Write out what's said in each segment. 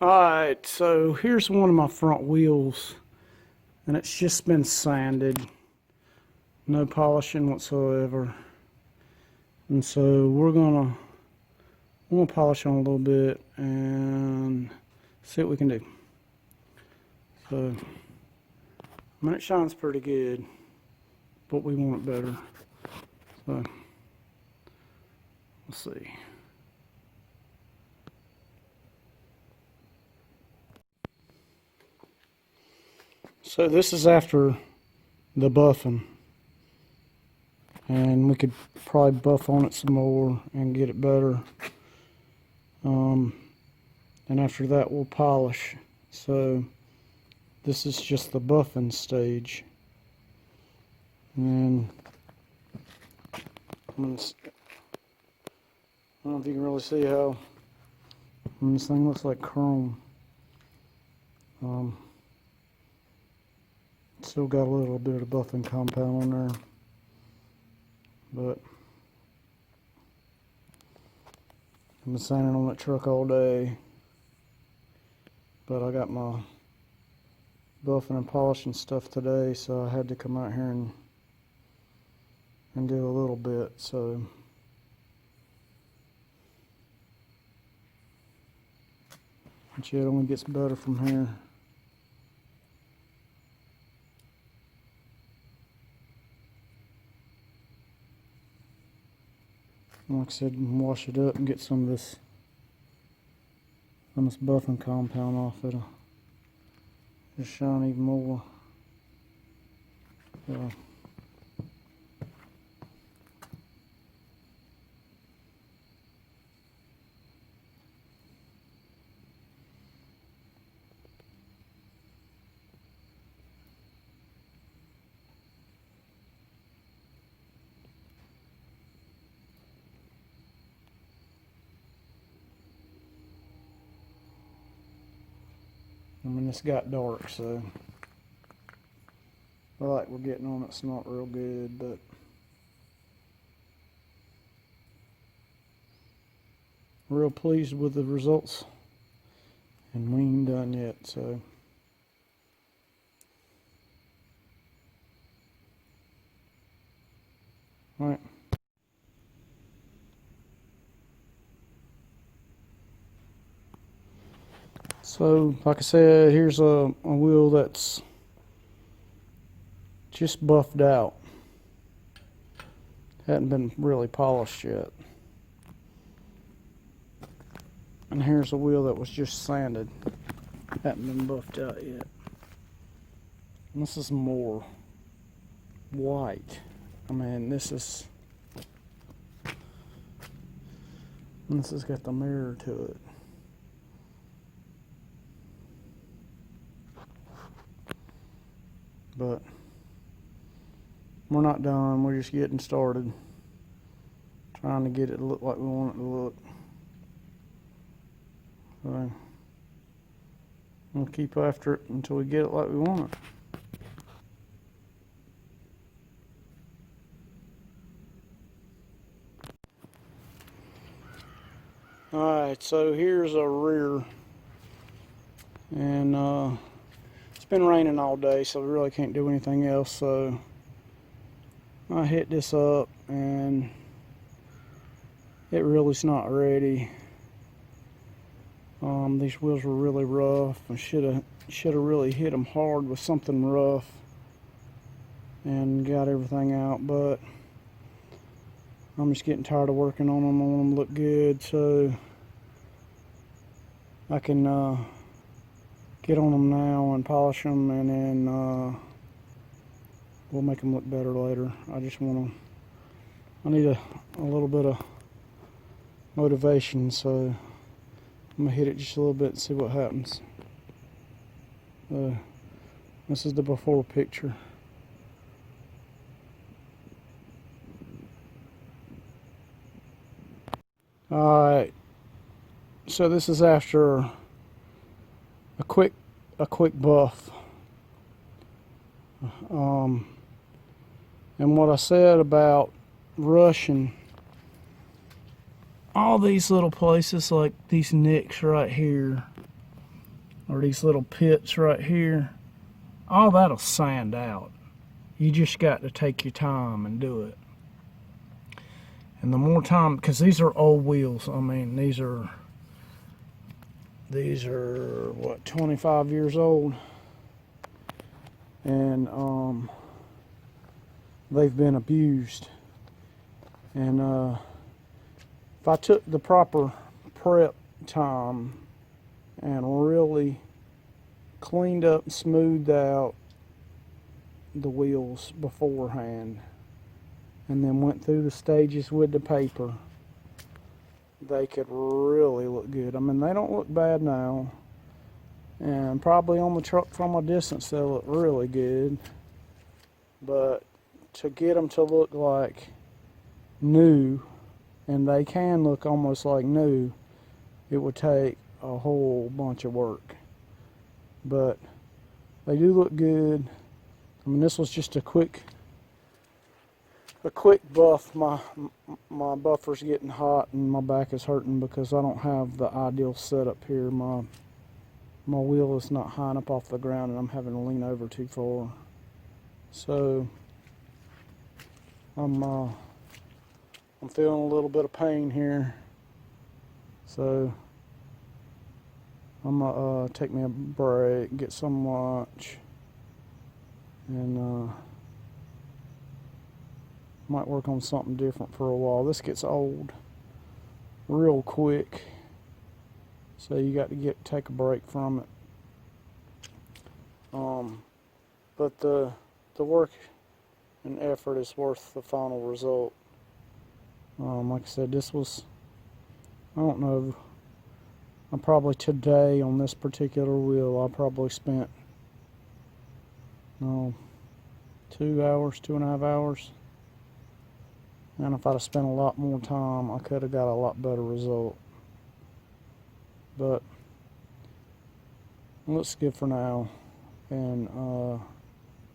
Alright, so here's one of my front wheels, and it's just been sanded. No polishing whatsoever. And so we're gonna polish on a little bit and see what we can do. So, I mean, it shines pretty good, but we want it better. So, let's see. So this is after the buffing, and we could probably buff on it some more and get it better. And after that we'll polish. So this is just the buffing stage. And I don't know if you can really see how this thing looks like chrome. Still got a little bit of buffing compound on there, but I've been sanding on that truck all day. But I got my buffing and polishing stuff today, so I had to come out here and do a little bit. So but yeah, it only gets better from here. Like I said, wash it up and get some of this buffing compound off. It'll just shine even more. So, I mean, it's got dark, so the light we're getting on it's not real good, but real pleased with the results, and we ain't done yet. So all right. So, like I said, here's a wheel that's just buffed out. Hadn't been really polished yet. And here's a wheel that was just sanded. Hadn't been buffed out yet. And this is more white. I mean, this has got the mirror to it. But we're not done. We're just getting started, trying to get it to look like we want it to look. So we'll keep after it until we get it like we want it. Alright, so here's a rear, and it's been raining all day, so we really can't do anything else. So I hit this up, and it really's not ready. These wheels were really rough. I should have really hit them hard with something rough and got everything out. But I'm just getting tired of working on them. I want them to look good, so I can get on them now and polish them, and then we'll make them look better later. I need a little bit of motivation, so I'm gonna hit it just a little bit and see what happens. This is the before picture. Alright, so this is after a quick buff. And what I said about rushing, all these little places like these nicks right here, or these little pits right here, all that'll sand out. You just got to take your time and do it. And the more time, because these are old wheels. I mean, these are what, 25 years old, and they've been abused. And if I took the proper prep time and really cleaned up and smoothed out the wheels beforehand, and then went through the stages with the paper, they could really look good. I mean, they don't look bad now, and probably on the truck from a distance they'll look really good, but to get them to look like new, and they can look almost like new, it would take a whole bunch of work. But they do look good. I mean, this was just a quick buff. My buffer's getting hot and my back is hurting because I don't have the ideal setup here. My wheel is not high enough off the ground and I'm having to lean over too far. So I'm feeling a little bit of pain here. So I'm gonna take me a break, get some lunch, and might work on something different for a while. This gets old real quick, so you got to take a break from it. But the work and effort is worth the final result. Like I said, this was, I don't know, I probably today on this particular wheel I probably spent 2 hours, 2.5 hours. And if I'd have spent a lot more time, I could have got a lot better result. But it looks good for now. And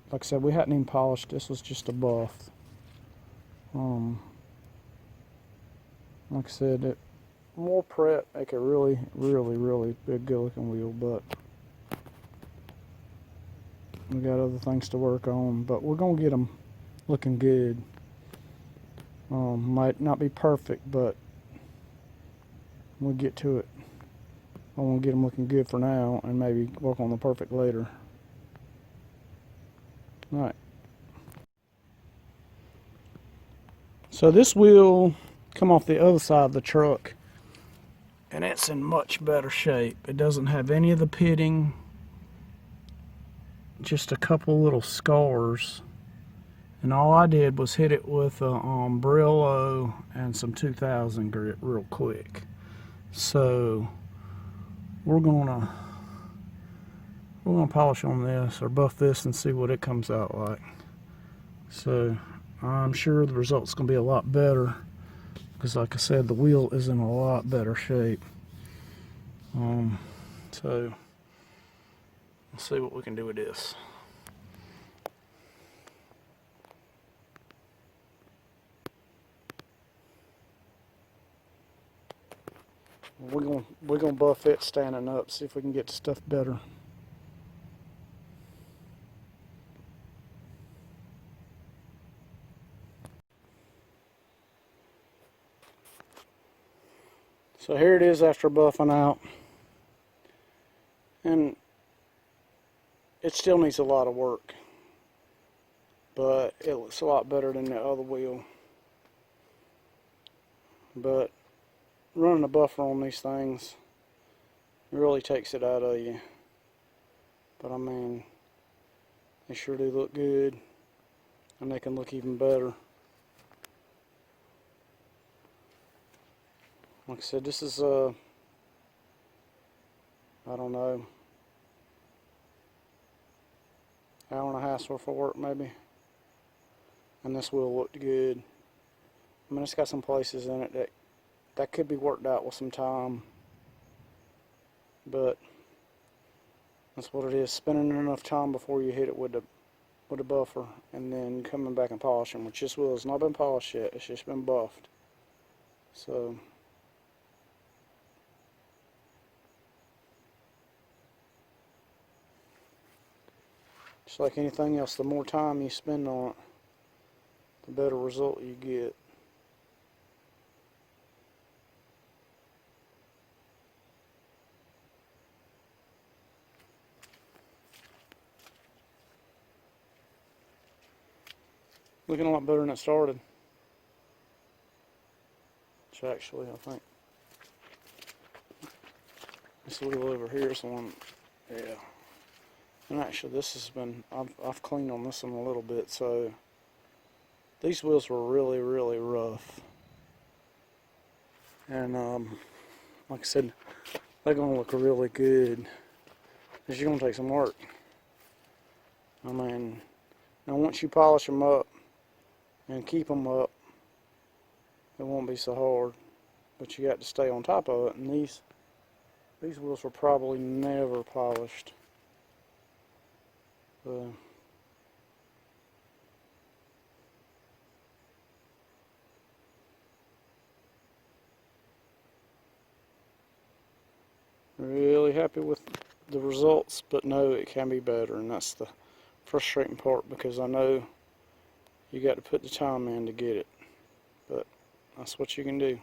like I said, we hadn't even polished. This was just a buff. Like I said, more prep make a really, really, really big, good looking wheel. But we got other things to work on. But we're gonna get them looking good. Might not be perfect, but we'll get to it. I want to get them looking good for now and maybe work on the perfect later. Alright. So this wheel come off the other side of the truck and it's in much better shape. It doesn't have any of the pitting, just a couple little scars. And all I did was hit it with a Brillo and some 2000 grit real quick. So we're gonna polish on this or buff this and see what it comes out like. So I'm sure the result's gonna be a lot better because, like I said, the wheel is in a lot better shape. So let's see what we can do with this. We're gonna buff it standing up, see if we can get the stuff better. So here it is after buffing out, and it still needs a lot of work, but it looks a lot better than the other wheel. But running a buffer on these things really takes it out of you. But I mean, they sure do look good, and they can look even better. Like I said, this is I don't know, hour and a half's worth of work maybe, and this wheel looked good. I mean, it's got some places in it that could be worked out with some time, but that's what it is, spending enough time before you hit it with the buffer, and then coming back and polishing, which this wheel has not been polished yet, it's just been buffed. So Just like anything else, the more time you spend on it, the better result you get. Looking a lot better than it started. Which actually, I think this wheel over here is the one, yeah. And actually, this has been, I've cleaned on this one a little bit, so these wheels were really, really rough. And like I said, they're going to look really good. It's going to take some work. I mean, now once you polish them up and keep them up, it won't be so hard. But you got to stay on top of it. And these wheels were probably never polished. Really happy with the results, but no, it can be better, and that's the frustrating part, because I know you got to put the time in to get it, but that's what you can do.